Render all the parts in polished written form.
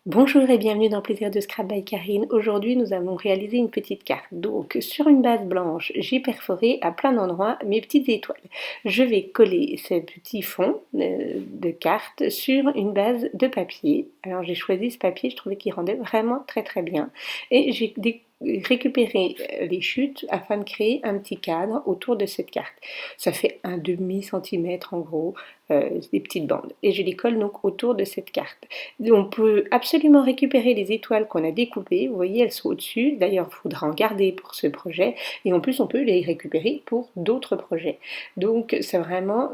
Bonjour et bienvenue dans Plaisir de Scrap by Karine. Aujourd'hui, nous avons réalisé une petite carte. Donc, sur une base blanche, j'ai perforé à plein d'endroits mes petites étoiles. Je vais coller ce petit fond de carte sur une base de papier. Alors, j'ai choisi ce papier, je trouvais qu'il rendait vraiment très bien. Et j'ai récupéré les chutes afin de créer un petit cadre autour de cette carte. Ça fait un demi-centimètre en gros, des petites bandes. Et je les colle donc autour de cette carte. On peut absolument récupérer les étoiles qu'on a découpées, vous voyez elles sont au-dessus, d'ailleurs il faudra en garder pour ce projet, et en plus on peut les récupérer pour d'autres projets. Donc c'est vraiment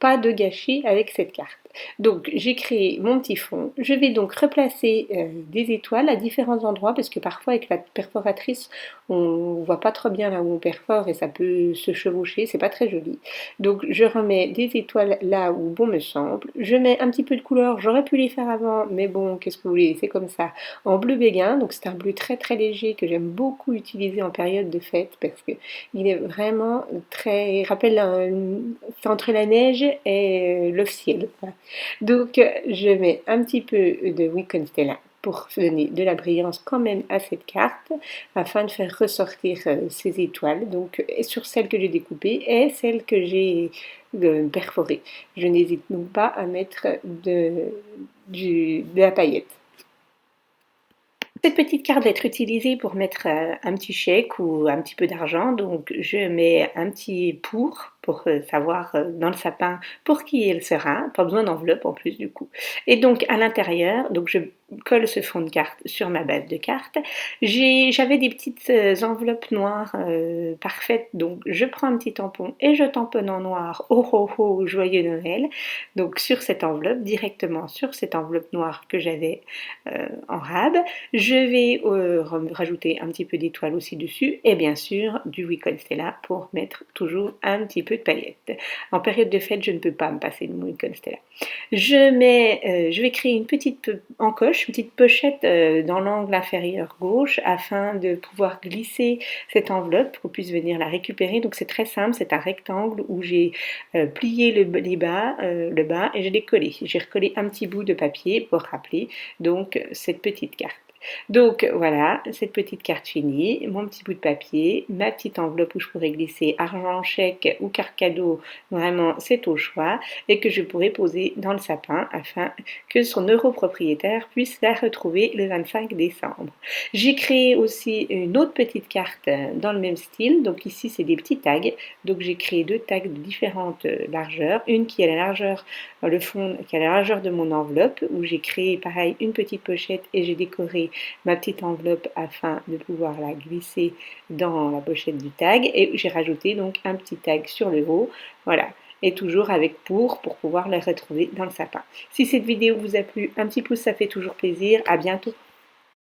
pas de gâchis avec cette carte. Donc j'ai créé mon petit fond, je vais donc replacer des étoiles à différents endroits, parce que parfois avec la perforatrice on voit pas trop bien là où on perfore et ça peut se chevaucher, c'est pas très joli. Donc je remets des étoiles là où bon me semble, je mets un petit peu de couleur, j'aurais pu les faire avant, mais bon, qu'est-ce que vous voulez, c'est comme ça. En bleu béguin, donc c'est un bleu très léger que j'aime beaucoup utiliser en période de fête parce que il est vraiment très, il rappelle c'est entre la neige et le ciel. Voilà. Donc je mets un petit peu de Wiccan Stella pour donner de la brillance quand même à cette carte afin de faire ressortir ces étoiles, donc sur celles que j'ai découpées et celles que j'ai perforées. Je n'hésite donc pas à mettre de la paillette. Cette petite carte va être utilisée pour mettre un petit chèque ou un petit peu d'argent, donc je mets un petit pour savoir dans le sapin pour qui elle sera, pas besoin d'enveloppe en plus du coup. Et donc à l'intérieur, donc je colle ce fond de carte sur ma base de cartes. J'avais des petites enveloppes noires parfaites, donc je prends un petit tampon et je tamponne en noir oh oh oh joyeux Noël, donc sur cette enveloppe, directement sur cette enveloppe noire que j'avais en rab. Je vais rajouter un petit peu d'étoiles aussi dessus et bien sûr du Wiccan Stella pour mettre toujours un petit peu de paillettes. En période de fête, je ne peux pas me passer de mon Wiccan Stella. Je vais créer une petite encoche, une petite pochette dans l'angle inférieur gauche afin de pouvoir glisser cette enveloppe pour qu'on puisse venir la récupérer. Donc c'est très simple, c'est un rectangle où j'ai plié le bas et je l'ai collé. J'ai recollé un petit bout de papier pour rappeler donc cette petite carte. Donc voilà, cette petite carte finie, mon petit bout de papier, ma petite enveloppe où je pourrais glisser argent, chèque ou carte cadeau, vraiment c'est au choix, et que je pourrais poser dans le sapin afin que son neuropropriétaire puisse la retrouver le 25 décembre. J'ai créé aussi une autre petite carte dans le même style, donc ici c'est des petits tags, donc j'ai créé deux tags de différentes largeurs, une qui a la largeur, le fond qui a la largeur de mon enveloppe, où j'ai créé pareil une petite pochette et j'ai décoré ma petite enveloppe afin de pouvoir la glisser dans la pochette du tag, et j'ai rajouté donc un petit tag sur le haut, voilà, et toujours avec pour pouvoir la retrouver dans le sapin. Si cette vidéo vous a plu, un petit pouce ça fait toujours plaisir, à bientôt.